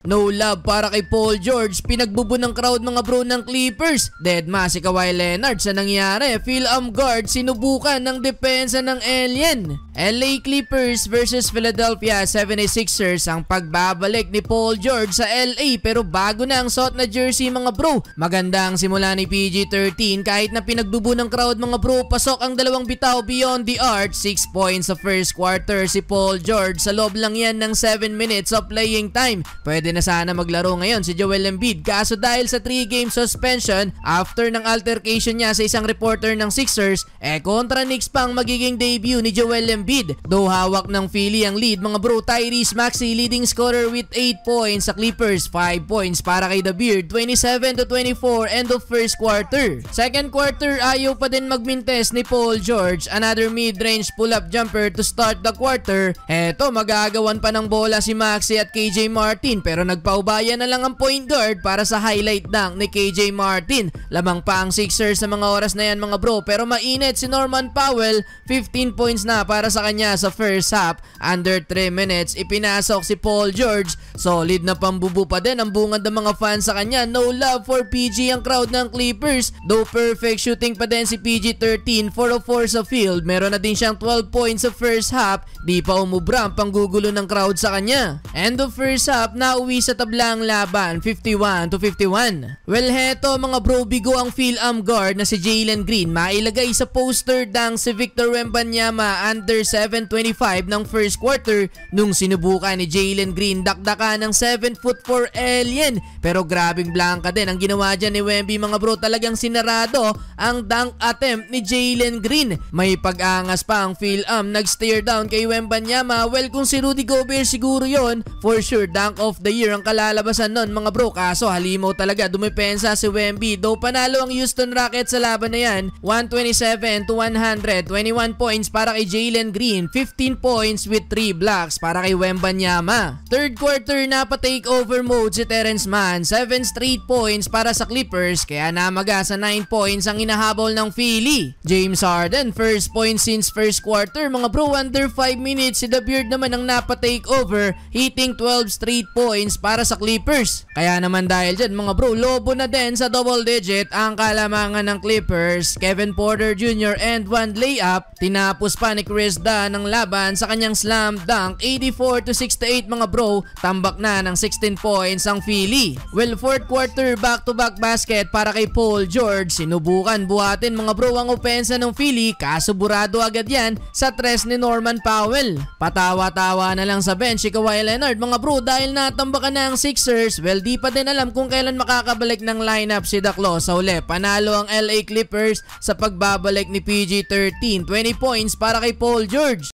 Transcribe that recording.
No love para kay Paul George, pinagbubo ng crowd mga bro ng Clippers. Deadma si Kawhi Leonard sa nangyari. Phil guard sinubukan ng depensa ng alien. LA Clippers versus Philadelphia 76ers ang pagbabalik ni Paul George sa LA, pero bago na ang suot na jersey mga bro. Maganda ang simula ni PG-13 kahit na pinagbubo ng crowd mga bro. Pasok ang dalawang bitaw beyond the arc. 6 points sa first quarter si Paul George. Sa loob lang yan ng 7 minutes of playing time. Pwede na sana maglaro ngayon si Joel Embiid, kaso dahil sa 3-game suspension after ng altercation niya sa isang reporter ng Sixers, kontra Knicks pang magiging debut ni Joel Embiid. Though hawak ng Philly ang lead mga bro, Tyrese Maxey leading scorer with 8 points sa Clippers, 5 points para kay The Beard, 27-24 end of first quarter. Second quarter ayaw pa din magmintes ni Paul George, another mid-range pull-up jumper to start the quarter. Eto, magagawan pa ng bola si Maxey at KJ Martin, pero nagpaubaya na lang ang point guard para sa highlight dunk ni KJ Martin. Lamang pa ang Sixers sa mga oras na yan mga bro, pero mainit si Norman Powell, 15 points na para sa kanya sa first half. Under 3 minutes ipinasok si Paul George. Solid na pambubo pa din ang bungad ng mga fans sa kanya. No love for PG ang crowd ng Clippers, though perfect shooting pa din si PG-13, 4 of 4 sa field. Meron na din siyang 12 points sa first half. Di pa umubra ang panggugulo ng crowd sa kanya. End of first half, nauwi sa tabla ang laban, 51-51. Well, heto mga bro, bigo ang Phil guard na si Jalen Green. Mailagay sa poster dunk si Victor Wembanyama under 7:25 ng first quarter nung sinubukan ni Jalen Green dakdaka ng 7'4" alien. Pero grabing blanka din ang ginawa dyan ni Wemby mga bro. Talagang sinarado ang dunk attempt ni Jalen Green. May pag-angas pa ang Phil nag-stare down kay Wembanyama. Well, kung si Rudy Gobert siguro yon, for sure dunk of the year ang kalalabasan nun mga bro. Kaso halimaw talaga dumepensa si Wemby. Though panalo ang Houston Rockets sa laban na yan, 127-100, 21 points para kay Jalen Green, 15 points with 3 blocks para kay Wembanyama. Third quarter na pa-take over mode si Terrence Mann, 7 straight points para sa Clippers, kaya namaga sa 9 points ang inahabol ng Philly. James Harden, first point since first quarter mga bro. Under 5 minutes si The Beard naman ang napa-take over, hitting 12 straight points para sa Clippers. Kaya naman dahil dyan mga bro, lobo na din sa double digit ang kalamangan ng Clippers. Kevin Porter Jr. and one layup. Tinapos pa ni Chris Dunn ang laban sa kanyang slam dunk, 84-68 mga bro. Tambak na ng 16 points ang Philly. Well, fourth quarter back-to-back basket para kay Paul George. Sinubukan buhatin mga bro ang opensa ng Philly, kaso burado agad yan sa tres ni Norman Powell. Patawa-tawa na lang sa bench si Kawhi Leonard mga bro dahil natambakan na ang Sixers. Well, di pa din alam kung kailan makakabalik ng lineup si Daklo sa uli. Panalo ang LA Clippers sa pagbabalik ni PG-13, 20 points para kay Paul George.